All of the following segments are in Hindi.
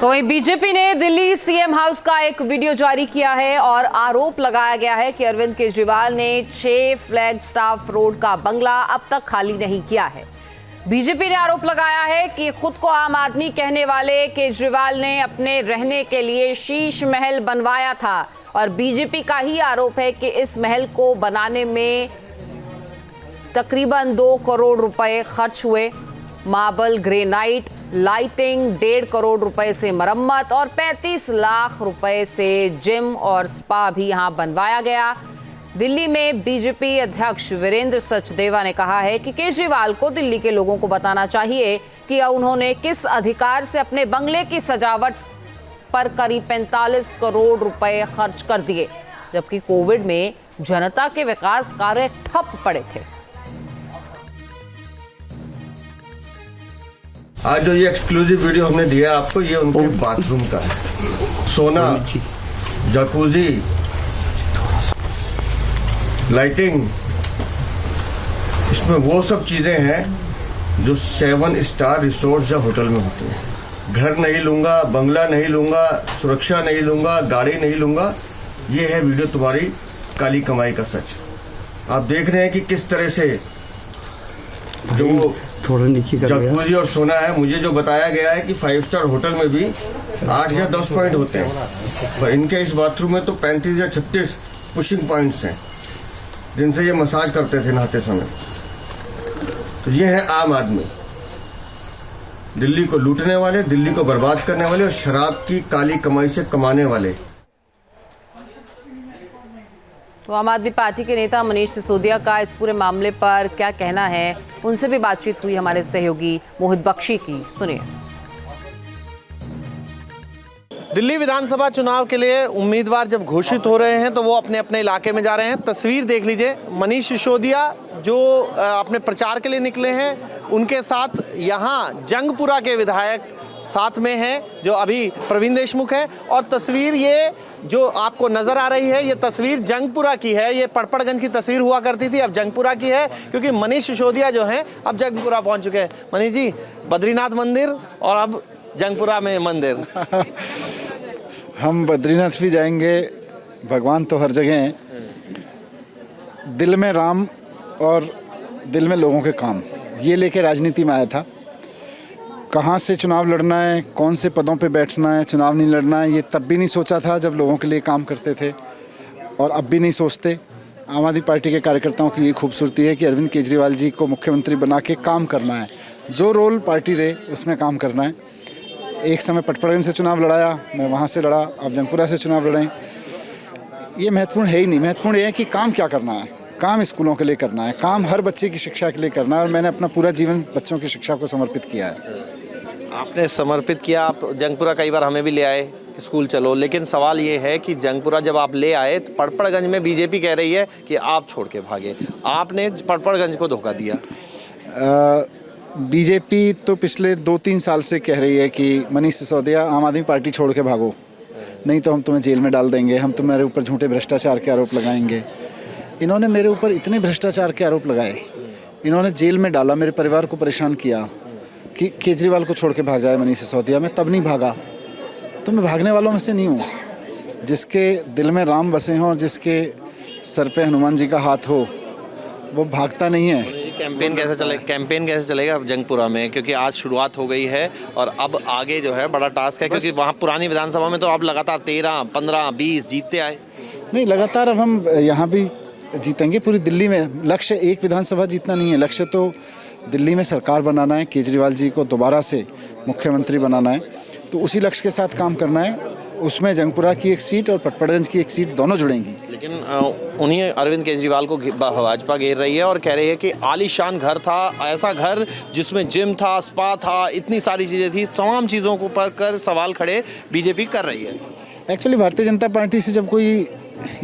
तो वहीं बीजेपी ने दिल्ली सीएम हाउस का एक वीडियो जारी किया है और आरोप लगाया गया है कि अरविंद केजरीवाल ने 6 फ्लैगस्टाफ रोड का बंगला अब तक खाली नहीं किया है। बीजेपी ने आरोप लगाया है कि खुद को आम आदमी कहने वाले केजरीवाल ने अपने रहने के लिए शीश महल बनवाया था और बीजेपी का ही आरोप है कि इस महल को बनाने में तकरीबन 2 करोड़ रुपए खर्च हुए। मार्बल, ग्रेनाइट, लाइटिंग, 1.5 करोड़ रुपए से मरम्मत और 35 लाख रुपए से जिम और स्पा भी यहां बनवाया गया। दिल्ली में बीजेपी अध्यक्ष वीरेंद्र सचदेवा ने कहा है कि केजरीवाल को दिल्ली के लोगों को बताना चाहिए कि उन्होंने किस अधिकार से अपने बंगले की सजावट पर करीब 45 करोड़ रुपए खर्च कर दिए, जबकि कोविड में जनता के विकास कार्य ठप पड़े थे। आज जो ये एक्सक्लूसिव वीडियो हमने दिया आपको, ये उनके बाथरूम का है। सोना, जकूजी, लाइटिंग, इसमें वो सब चीजें हैं जो 7 स्टार रिसोर्ट या होटल में होती हैं। घर नहीं लूंगा, बंगला नहीं लूंगा, सुरक्षा नहीं लूंगा, गाड़ी नहीं लूंगा। ये है वीडियो तुम्हारी काली कमाई का सच। आप देख रहे हैं कि किस तरह से जो थोड़ा नीचे कर जकूजी और सोना है। मुझे जो बताया गया है कि 5 स्टार होटल में भी 8 या 10 पॉइंट होते हैं, पर इनके इस बाथरूम में तो 35 या 36 पुशिंग पॉइंट्स हैं जिनसे ये मसाज करते थे नहाते समय। तो ये है आम आदमी, दिल्ली को लूटने वाले, दिल्ली को बर्बाद करने वाले और शराब की काली कमाई से कमाने वाले। तो आम आदमी पार्टी के नेता मनीष सिसोदिया का इस पूरे मामले पर क्या कहना है, उनसे भी बातचीत हुई हमारे सहयोगी मोहित बख्शी की। सुनिए। दिल्ली विधानसभा चुनाव के लिए उम्मीदवार जब घोषित हो रहे हैं तो वो अपने अपने इलाके में जा रहे हैं। तस्वीर देख लीजिए, मनीष सिसोदिया जो अपने प्रचार के लिए निकले हैं, उनके साथ यहाँ जंगपुरा के विधायक साथ में हैं जो अभी प्रवीण देशमुख है। और तस्वीर ये जो आपको नज़र आ रही है, ये तस्वीर जंगपुरा की है। ये पड़पड़गंज की तस्वीर हुआ करती थी, अब जंगपुरा की है, क्योंकि मनीष सिसोदिया जो हैं अब जंगपुरा पहुंच चुके हैं। मनीष जी, बद्रीनाथ मंदिर और अब जंगपुरा में मंदिर। हम बद्रीनाथ भी जाएंगे, भगवान तो हर जगह हैं। दिल में राम और दिल में लोगों के काम, ये लेके राजनीति में आया था। कहाँ से चुनाव लड़ना है, कौन से पदों पे बैठना है, चुनाव नहीं लड़ना है, ये तब भी नहीं सोचा था जब लोगों के लिए काम करते थे, और अब भी नहीं सोचते। आम आदमी पार्टी के कार्यकर्ताओं की ये खूबसूरती है कि अरविंद केजरीवाल जी को मुख्यमंत्री बना के काम करना है, जो रोल पार्टी दे उसमें काम करना है। एक समय पटपड़गंज से चुनाव लड़ाया, मैं वहाँ से लड़ा, अब जंगपुरा से चुनाव लड़ें, ये महत्वपूर्ण है ही नहीं। महत्वपूर्ण ये है कि काम क्या करना है। काम स्कूलों के लिए करना है, काम हर बच्चे की शिक्षा के लिए करना है, और मैंने अपना पूरा जीवन बच्चों की शिक्षा को समर्पित किया है। आपने समर्पित किया, आप जंगपुरा कई बार हमें भी ले आए कि स्कूल चलो, लेकिन सवाल ये है कि जंगपुरा जब आप ले आए तो पड़पड़गंज में बीजेपी कह रही है कि आप छोड़ के भागे, आपने पड़पड़गंज को धोखा दिया। बीजेपी तो पिछले 2-3 साल से कह रही है कि मनीष सिसोदिया आम आदमी पार्टी छोड़ के भागो, नहीं तो हम तुम्हें जेल में डाल देंगे, हम तुम्हारे ऊपर झूठे भ्रष्टाचार के आरोप लगाएंगे। इन्होंने मेरे ऊपर इतने भ्रष्टाचार के आरोप लगाए, इन्होंने जेल में डाला, मेरे परिवार को परेशान किया कि केजरीवाल को छोड़ के भाग जाए मनीष सिसोदिया। मैं तब नहीं भागा, तो मैं भागने वालों में से नहीं हूँ। जिसके दिल में राम बसे हों और जिसके सर पे हनुमान जी का हाथ हो, वो भागता नहीं है। कैंपेन कैसे चलेगा जंगपुरा में, क्योंकि आज शुरुआत हो गई है और अब आगे जो है बड़ा टास्क है, क्योंकि वहाँ पुरानी विधानसभा में तो आप लगातार 13, 15, 20 जीतते आए। नहीं, लगातार अब हम यहाँ भी जीतेंगे, पूरी दिल्ली में। लक्ष्य एक विधानसभा जीतना नहीं है, लक्ष्य तो दिल्ली में सरकार बनाना है, केजरीवाल जी को दोबारा से मुख्यमंत्री बनाना है, तो उसी लक्ष्य के साथ काम करना है। उसमें जंगपुरा की एक सीट और पटपड़गंज की एक सीट दोनों जुड़ेंगी। लेकिन उन्हीं अरविंद केजरीवाल को भाजपा घेर रही है और कह रही है कि आलीशान घर था, ऐसा घर जिसमें जिम था, स्पा था, इतनी सारी चीज़ें थी, तमाम चीज़ों को पर कर सवाल खड़े बीजेपी कर रही है। एक्चुअली भारतीय जनता पार्टी से जब कोई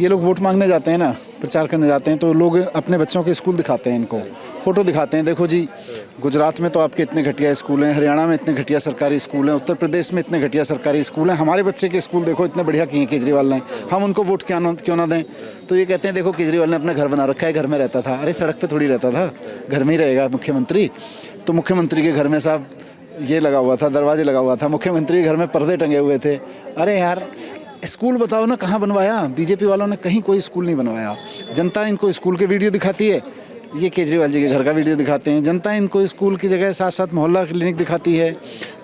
ये लोग वोट मांगने जाते हैं ना, प्रचार करने जाते हैं, तो लोग अपने बच्चों के स्कूल दिखाते हैं, इनको फ़ोटो दिखाते हैं। देखो जी, गुजरात में तो आपके इतने घटिया स्कूल हैं, हरियाणा में इतने घटिया सरकारी स्कूल हैं, उत्तर प्रदेश में इतने घटिया सरकारी स्कूल हैं, हमारे बच्चे के स्कूल देखो इतने बढ़िया किए केजरीवाल ने, हम उनको वोट क्यों ना दें। तो ये कहते हैं देखो केजरीवाल ने अपना घर बना रखा है, घर में रहता था। अरे सड़क पे थोड़ी रहता था, घर में ही रहेगा मुख्यमंत्री। तो मुख्यमंत्री के घर में साहब ये लगा हुआ था, दरवाजे लगा हुआ था, मुख्यमंत्री के घर में पर्दे टंगे हुए थे। अरे यार, स्कूल बताओ ना, कहाँ बनवाया? बीजेपी वालों ने कहीं कोई स्कूल नहीं बनवाया। जनता इनको स्कूल के वीडियो दिखाती है, ये केजरीवाल जी के घर का वीडियो दिखाते हैं। जनता इनको स्कूल की जगह साथ साथ मोहल्ला क्लिनिक दिखाती है,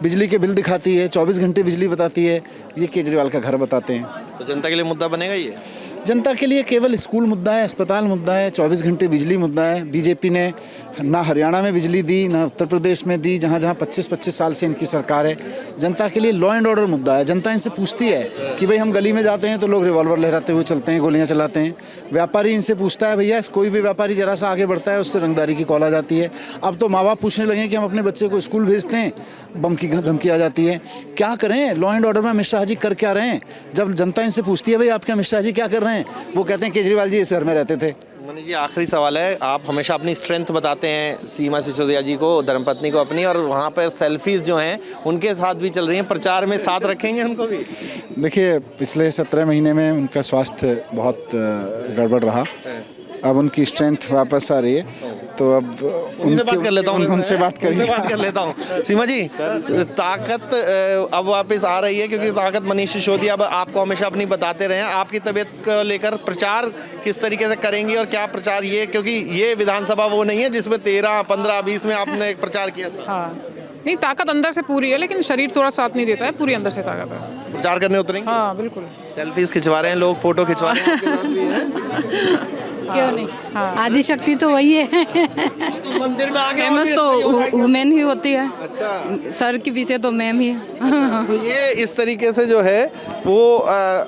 बिजली के बिल दिखाती है, 24 घंटे बिजली बताती है, ये केजरीवाल का घर बताते हैं। तो जनता के लिए मुद्दा बनेगा ये? जनता के लिए केवल स्कूल मुद्दा है, अस्पताल मुद्दा है, 24 घंटे बिजली मुद्दा है। बीजेपी ने ना हरियाणा में बिजली दी, ना उत्तर प्रदेश में दी, जहाँ जहाँ 25-25 साल से इनकी सरकार है। जनता के लिए लॉ एंड ऑर्डर मुद्दा है। जनता इनसे पूछती है कि भाई हम गली में जाते हैं तो लोग रिवॉल्वर लहराते हुए चलते हैं, गोलियां चलाते हैं। व्यापारी इनसे पूछता है, भैया कोई भी व्यापारी जरा सा आगे बढ़ता है उससे रंगदारी की कॉल आ जाती है। अब तो माँ बाप पूछने लगे कि हम अपने बच्चे को स्कूल भेजते हैं, बम की धमकी आ जाती है। क्या करें? लॉ एंड ऑर्डर में अमित शाह जी कर क्या रहे हैं? जब जनता इनसे पूछती है भाई आपके अमित शाह जी क्या कर रहे हैं, वो कहते हैं केजरीवाल जी इस घर में रहते थे। मनीष जी, आखिरी सवाल है, आप हमेशा अपनी स्ट्रेंथ बताते हैं सीमा सिसोदिया जी को, धर्मपत्नी को अपनी, और वहाँ पर सेल्फीज जो हैं उनके साथ भी चल रही हैं, प्रचार में साथ रखेंगे उनको भी? देखिए, पिछले 17 महीने में उनका स्वास्थ्य बहुत गड़बड़ रहा। अब उनकी स्ट्रेंथ वापस आ रही है, तो अब उनसे बात कर लेता हूँ, उनसे बात करिए। बात कर लेता हूँ। सीमा जी, ताकत अब वापस आ रही है, क्योंकि ताकत मनीष सिसोदिया अब आपको हमेशा अपनी बताते रहे हैं। आपकी तबीयत को लेकर प्रचार किस तरीके से करेंगी और क्या प्रचार ये, क्योंकि ये विधानसभा वो नहीं है जिसमें 13, 15, 20 में आपने एक प्रचार किया था। हाँ, नहीं, ताकत अंदर से पूरी है, लेकिन शरीर थोड़ा साथ नहीं देता है, पूरी अंदर से ताकत है। प्रचार करने उतरेंगे? हाँ, बिल्कुल। सेल्फीज खिंचवा रहे हैं लोग, फोटो खिंचवा रहे हैं आपके साथ भी है? क्यों नहीं? आदि शक्ति तो वही है। मंदिर में आके फेमस तो वुमेन ही होती है। अच्छा, सर की पीछे तो मैम ही है। तो ये इस तरीके से जो है वो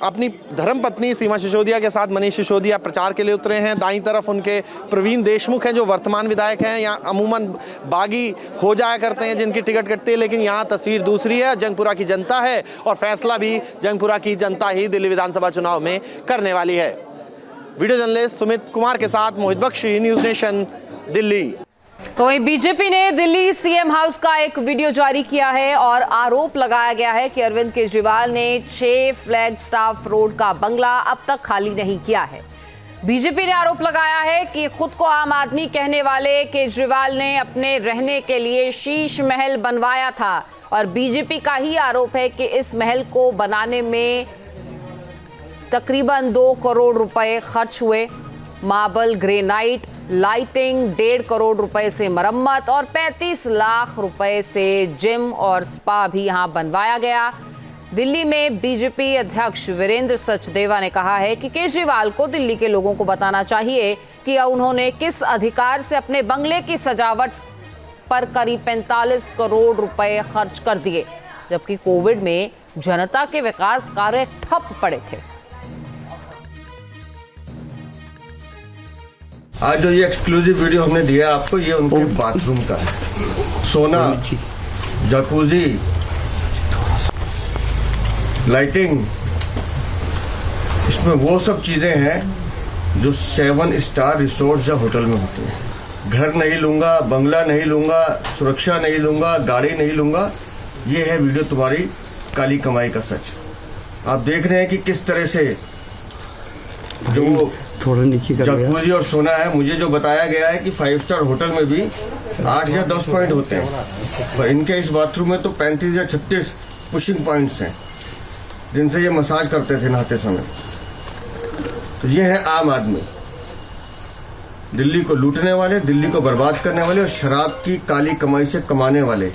अपनी धर्मपत्नी सीमा सिसोदिया के साथ मनीष सिसोदिया प्रचार के लिए उतरे हैं। दाईं तरफ उनके प्रवीण देशमुख हैं जो वर्तमान विधायक हैं। यहाँ अमूमन बागी हो जाया करते हैं जिनकी टिकट कटती है, लेकिन यहाँ तस्वीर दूसरी है। जंगपुरा की जनता है और फैसला भी जंगपुरा की जनता ही दिल्ली विधानसभा चुनाव में करने वाली है। वीडियो जर्नलिस्ट सुमित कुमार के साथ मोहित बख्शी, न्यूज़ नेशन, दिल्ली। तो वहीं बीजेपी ने दिल्ली सीएम हाउस का एक वीडियो जारी किया है और आरोप लगाया गया है कि अरविंद केजरीवाल ने 6 फ्लैग स्टाफ रोड का बंगला अब तक खाली नहीं किया है। बीजेपी ने आरोप लगाया है कि खुद को आम आदमी कहने वाले केजरीवाल ने अपने रहने के लिए शीश महल बनवाया था और बीजेपी का ही आरोप है कि इस महल को बनाने में तकरीबन 2 करोड़ रुपए खर्च हुए। मार्बल, ग्रेनाइट, लाइटिंग, 1.5 करोड़ रुपए से मरम्मत और 35 लाख रुपए से जिम और स्पा भी यहां बनवाया गया। दिल्ली में बीजेपी अध्यक्ष वीरेंद्र सचदेवा ने कहा है कि केजरीवाल को दिल्ली के लोगों को बताना चाहिए कि उन्होंने किस अधिकार से अपने बंगले की सजावट पर करीब 45 करोड़ रुपए खर्च कर दिए, जबकि कोविड में जनता के विकास कार्य ठप पड़े थे। आज जो ये एक्सक्लूसिव वीडियो हमने दिया आपको, ये उनके बाथरूम का है। सोना, जकूजी, लाइटिंग, इसमें वो सब चीजें हैं जो 7 स्टार रिसोर्ट या होटल में होती हैं। घर नहीं लूंगा, बंगला नहीं लूंगा, सुरक्षा नहीं लूंगा, गाड़ी नहीं लूंगा। ये है वीडियो तुम्हारी काली कमाई का सच। आप देख रहे हैं कि किस तरह से जो थोड़ा नीचे जकूजी और सोना है। मुझे जो बताया गया है कि 5 स्टार होटल में भी 8 या 10 पॉइंट होते हैं, पर इनके इस बाथरूम में तो 35 या 36 पुशिंग पॉइंट्स हैं जिनसे ये मसाज करते थे नहाते समय। तो ये है आम आदमी, दिल्ली को लूटने वाले, दिल्ली को बर्बाद करने वाले और शराब की काली कमाई से कमाने वाले।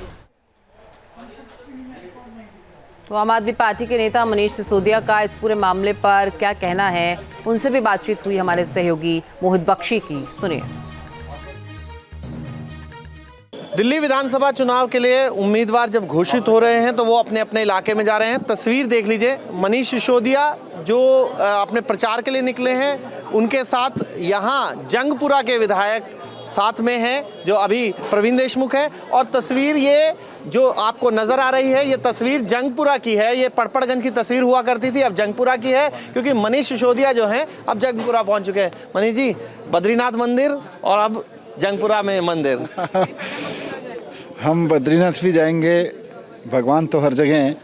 तो आम आदमी पार्टी के नेता मनीष सिसोदिया का इस पूरे मामले पर क्या कहना है, उनसे भी बातचीत हुई हमारे सहयोगी मोहित बख्शी की, सुनिए। दिल्ली विधानसभा चुनाव के लिए उम्मीदवार जब घोषित हो रहे हैं तो वो अपने अपने इलाके में जा रहे हैं। तस्वीर देख लीजिए, मनीष सिसोदिया जो अपने प्रचार के लिए निकले हैं, उनके साथ यहाँ जंगपुरा के विधायक साथ में हैं जो अभी प्रवीण देशमुख है। और तस्वीर ये जो आपको नज़र आ रही है, ये तस्वीर जंगपुरा की है। ये पड़पड़गंज की तस्वीर हुआ करती थी, अब जंगपुरा की है, क्योंकि मनीष सिसोदिया जो हैं अब जंगपुरा पहुंच चुके हैं। मनीष जी, बद्रीनाथ मंदिर और अब जंगपुरा में मंदिर। हम बद्रीनाथ भी जाएंगे, भगवान तो हर जगह हैं।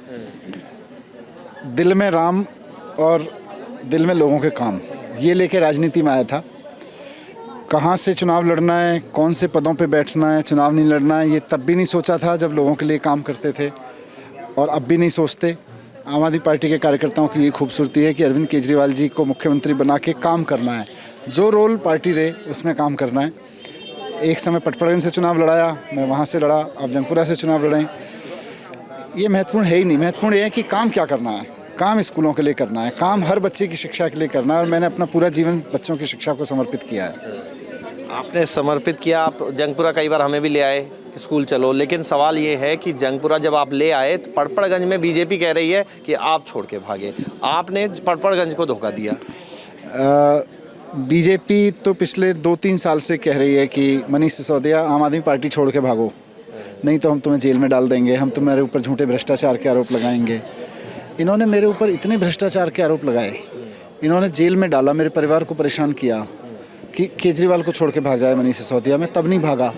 दिल में राम और दिल में लोगों के काम, ये लेके राजनीति में आया था। कहाँ से चुनाव लड़ना है, कौन से पदों पे बैठना है, चुनाव नहीं लड़ना है, ये तब भी नहीं सोचा था जब लोगों के लिए काम करते थे, और अब भी नहीं सोचते। आम आदमी पार्टी के कार्यकर्ताओं की ये खूबसूरती है कि अरविंद केजरीवाल जी को मुख्यमंत्री बना के काम करना है, जो रोल पार्टी दे उसमें काम करना है। एक समय पटपड़गंज से चुनाव लड़ाया, मैं वहाँ से लड़ा, अब जंगपुरा से चुनाव लड़ें, ये महत्वपूर्ण है ही नहीं। महत्वपूर्ण ये है कि काम क्या करना है, काम स्कूलों के लिए करना है, काम हर बच्चे की शिक्षा के लिए करना है, और मैंने अपना पूरा जीवन बच्चों की शिक्षा को समर्पित किया है। आपने समर्पित किया, आप जंगपुरा कई बार हमें भी ले आए कि स्कूल चलो, लेकिन सवाल ये है कि जंगपुरा जब आप ले आए तो पटपड़गंज में बीजेपी कह रही है कि आप छोड़ के भागे, आपने पटपड़गंज को धोखा दिया। बीजेपी तो पिछले 2-3 साल से कह रही है कि मनीष सिसोदिया आम आदमी पार्टी छोड़ के भागो, नहीं तो हम तुम्हें जेल में डाल देंगे, हम तुम्हारे ऊपर झूठे भ्रष्टाचार के आरोप लगाएंगे। इन्होंने मेरे ऊपर इतने भ्रष्टाचार के आरोप लगाए, इन्होंने जेल में डाला, मेरे परिवार को परेशान किया कि केजरीवाल को छोड़ के भाग जाए मनीष सिसोदिया। मैं तब नहीं भागा,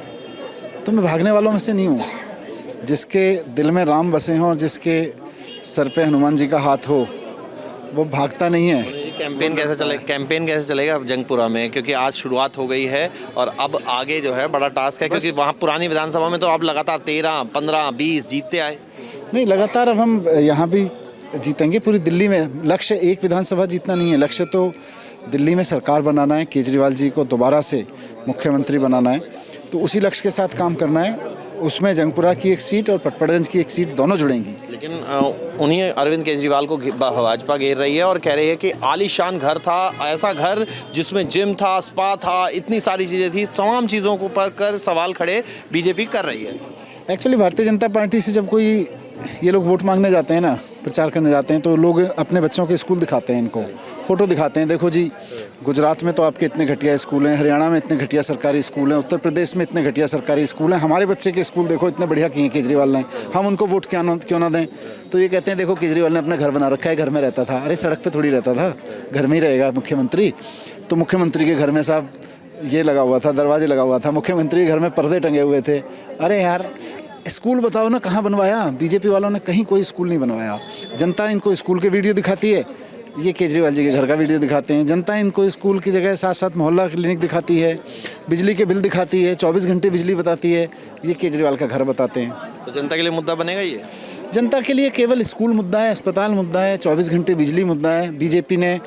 तो मैं भागने वालों में से नहीं हूँ। जिसके दिल में राम बसे हों और जिसके सर पे हनुमान जी का हाथ हो, वो भागता नहीं है। कैंपेन कैसे चलेगा जंगपुरा में, क्योंकि आज शुरुआत हो गई है और अब आगे जो है बड़ा टास्क है, क्योंकि वहाँ पुरानी विधानसभा में तो आप लगातार 13, 15, 20 जीतते आए। नहीं, लगातार अब हम यहाँ भी जीतेंगे, पूरी दिल्ली में। लक्ष्य एक विधानसभा जीतना नहीं है, लक्ष्य तो दिल्ली में सरकार बनाना है, केजरीवाल जी को दोबारा से मुख्यमंत्री बनाना है, तो उसी लक्ष्य के साथ काम करना है। उसमें जंगपुरा की एक सीट और पटपड़गंज की एक सीट दोनों जुड़ेंगी। लेकिन उन्हीं अरविंद केजरीवाल को भाजपा घेर रही है और कह रही है कि आलीशान घर था, ऐसा घर जिसमें जिम था, स्पा था, इतनी सारी चीज़ें थी, तमाम चीज़ों को पर कर सवाल खड़े बीजेपी कर रही है। एक्चुअली भारतीय जनता पार्टी से जब कोई ये लोग वोट मांगने जाते हैं ना, प्रचार करने जाते हैं, तो लोग अपने बच्चों के स्कूल दिखाते हैं, इनको फ़ोटो दिखाते हैं, देखो जी गुजरात में तो आपके इतने घटिया स्कूल हैं, हरियाणा में इतने घटिया सरकारी स्कूल हैं, उत्तर प्रदेश में इतने घटिया सरकारी स्कूल हैं, हमारे बच्चे के स्कूल देखो इतने बढ़िया किए हैं केजरीवाल ने, हम उनको वोट क्यों ना दें। तो ये कहते हैं देखो केजरीवाल ने अपना घर बना रखा है, घर में रहता था। अरे सड़क पर थोड़ी रहता था, घर में ही रहेगा मुख्यमंत्री। तो मुख्यमंत्री के घर में साहब ये लगा हुआ था, दरवाजे लगा हुआ था, मुख्यमंत्री के घर में पर्दे टंगे हुए थे। अरे यार स्कूल बताओ ना, कहाँ बनवाया? बीजेपी वालों ने कहीं कोई स्कूल नहीं बनवाया। जनता इनको स्कूल के वीडियो दिखाती है, ये केजरीवाल जी के घर का वीडियो दिखाते हैं। जनता इनको स्कूल की जगह साथ साथ मोहल्ला क्लिनिक दिखाती है, बिजली के बिल दिखाती है, 24 घंटे बिजली बताती है, ये केजरीवाल का घर बताते हैं। तो जनता के लिए मुद्दा बनेगा ये? जनता के लिए केवल स्कूल मुद्दा है, अस्पताल मुद्दा है, 24 घंटे बिजली मुद्दा है। बीजेपी ने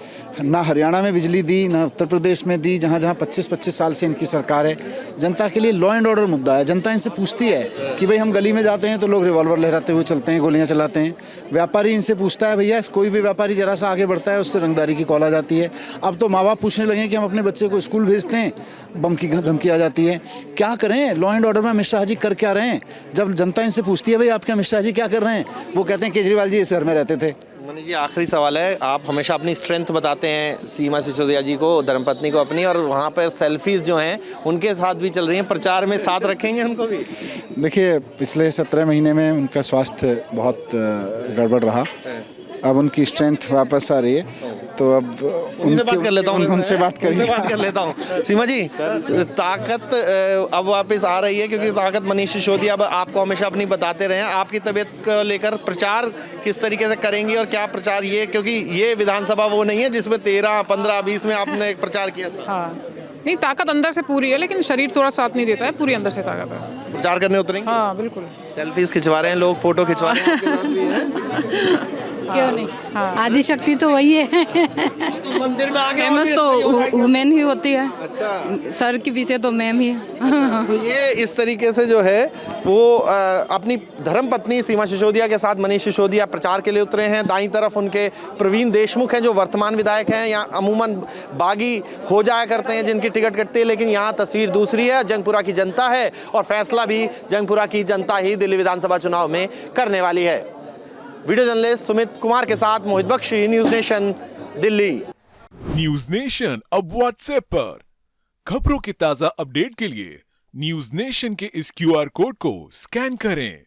ना हरियाणा में बिजली दी, ना उत्तर प्रदेश में दी, जहाँ 25-25 साल से इनकी सरकार है। जनता के लिए लॉ एंड ऑर्डर मुद्दा है। जनता इनसे पूछती है कि भाई हम गली में जाते हैं तो लोग रिवॉल्वर लहराते हुए चलते हैं, गोलियां चलाते हैं। व्यापारी इनसे पूछता है, भैया कोई भी व्यापारी जरा सा आगे बढ़ता है उससे रंगदारी की कॉल आ जाती है। अब तो माँ बाप पूछने लगे कि हम अपने बच्चे को स्कूल भेजते हैं, बम की धमकी आ जाती है। क्या करें? लॉ एंड ऑर्डर में अमित शाह जी कर क्या रहे हैं? जब जनता इनसे पूछती है भाई आपके अमित शाह जी क्या कर रहे हैं, वो कहते हैं केजरीवाल जी इस शहर में रहते थे। मनीष जी, आखिरी सवाल है, आप हमेशा अपनी स्ट्रेंथ बताते हैं सीमा सिसोदिया जी को, धर्मपत्नी को अपनी, और वहाँ पर सेल्फीज जो हैं उनके साथ भी चल रही हैं, प्रचार में साथ रखेंगे उनको भी? देखिए पिछले 17 महीने में उनका स्वास्थ्य बहुत गड़बड़ रहा, अब उनकी स्ट्रेंथ वापस आ रही है, तो अब उनसे बात कर लेता हूँ, उनसे बात कर लेता हूँ। सीमा जी, ताकत अब वापस आ रही है, क्योंकि ताकत मनीष सिसोदिया अब आपको हमेशा अपनी बताते रहे हैं। आपकी तबीयत को लेकर प्रचार किस तरीके से करेंगी और क्या प्रचार ये, क्योंकि ये विधानसभा वो नहीं है जिसमें 13, 15, 20 में आपने एक प्रचार किया था। हाँ, नहीं ताकत अंदर से पूरी है, लेकिन शरीर थोड़ा साथ नहीं देता है, पूरी अंदर से ताकत है। प्रचार करने उतरेंगे? हाँ बिल्कुल। सेल्फीज खिंचवा रहे हैं लोग, फोटो खिंचवा रहे हैं, आपके साथ भी है? क्यों नहीं? हाँ, आदि शक्ति तो वही है। मंदिर में आगे फेमस तो वुमेन ही होती है। अच्छा, सर के पीछे तो मैम ही है। तो ये इस तरीके से जो है वो अपनी धर्मपत्नी सीमा सिसोदिया के साथ मनीष सिसोदिया प्रचार के लिए उतरे हैं। दाईं तरफ उनके प्रवीण देशमुख हैं जो वर्तमान विधायक हैं। यहाँ अमूमन बागी हो जाया करते हैं जिनकी टिकट कटती है, लेकिन यहाँ तस्वीर दूसरी है। जंगपुरा की जनता है और फैसला भी जंगपुरा की जनता ही दिल्ली विधानसभा चुनाव में करने वाली है। वीडियो जर्नलिस्ट सुमित कुमार के साथ Mohit Bakshi, News Nation, Delhi. News Nation अब व्हाट्सएप पर खबरों के ताजा अपडेट के लिए न्यूज़ नेशन के इस QR कोड को स्कैन करें।